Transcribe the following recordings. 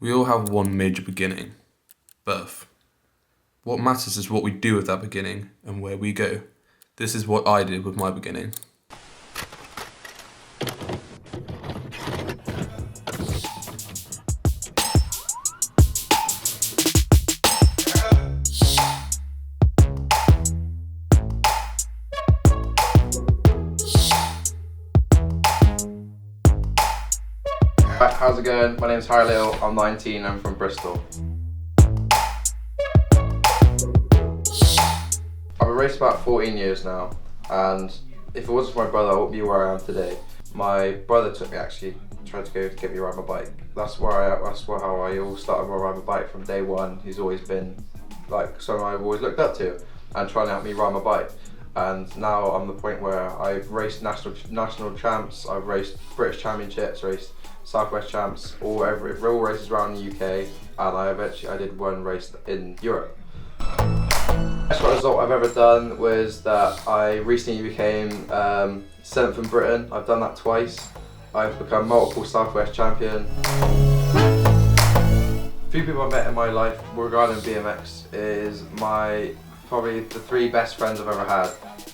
We all have one major beginning, birth. What matters is what we do with that beginning and where we go. This is what I did with my beginning. Hi, how's it going? My name's Harry Little, I'm 19, I'm from Bristol. I've been racing about 14 years now, and if it wasn't for my brother, I wouldn't be where I am today. My brother took me actually, tried to go to get me to ride my bike. That's how I all started riding my bike from day one. He's always been like someone I've always looked up to and trying to help me ride my bike. And now I'm at the point where I've raced national champs, I've raced British championships, raced Southwest champs, all races around the UK, and I did one race in Europe. The best result I've ever done was that I recently became 7th in Britain. I've done that twice. I've become multiple Southwest champion. Few people I've met in my life regarding BMX is probably the 3 best friends I've ever had.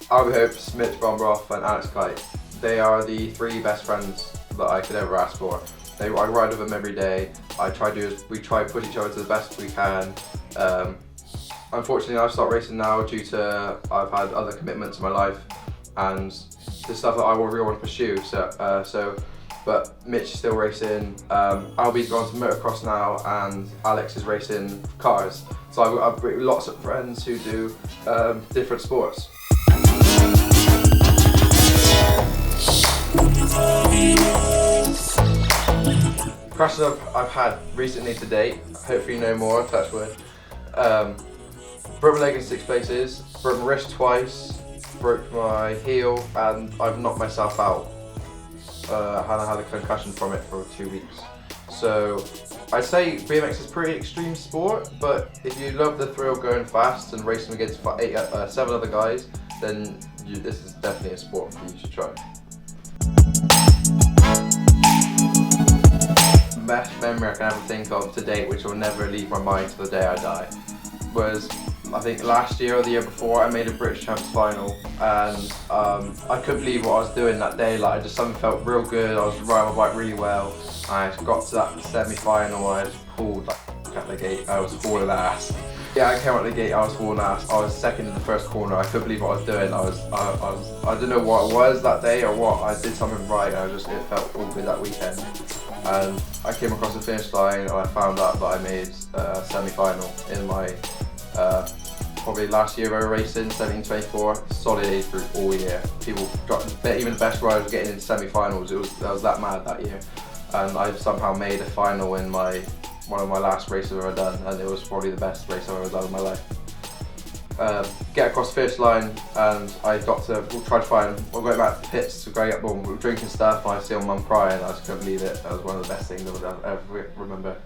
Albie Hopes, Mitch Bombroff and Alex Kite. They are the 3 best friends that I could ever ask for. I ride with them every day. We try to push each other to the best we can. Unfortunately, I've stopped racing now due to I've had other commitments in my life and the stuff that I really want to pursue. But Mitch is still racing. Albie's gone to motocross now, and Alex is racing cars. So I've got lots of friends who do different sports. Crashes I've had recently to date, hopefully no more, touch wood. Broke my leg in 6 places, broke my wrist twice, broke my heel, and I've knocked myself out. I had a concussion from it for 2 weeks. So I'd say BMX is a pretty extreme sport, but if you love the thrill of going fast and racing against 7 other guys, then this is definitely a sport for you to try. The best memory I can ever think of to date, which will never leave my mind to the day I die, was I think last year or the year before I made a British Champs final, and I couldn't believe what I was doing that day. Like something felt real good. I was riding my bike really well. I got to that semi-final. I just pulled out the gate. I was hauling ass. Yeah, I came out the gate. I was hauling ass. I was second in the first corner. I couldn't believe what I was doing. I didn't know what it was that day or what. I did something right. It felt all good that weekend. And I came across the finish line and I found out that I made a semi-final in my probably last year of ever racing, 1724, solid age group all year. People got, even the best riders were getting into semi-finals. I was that mad that year. And I somehow made a final in one of my last races I've ever done, and it was probably the best race I've ever done in my life. Get across the finish line, and I got to try to find. We went back to the pits to go get we were drinking stuff, and I see my mum crying. I just couldn't believe it. That was one of the best things I would ever remember.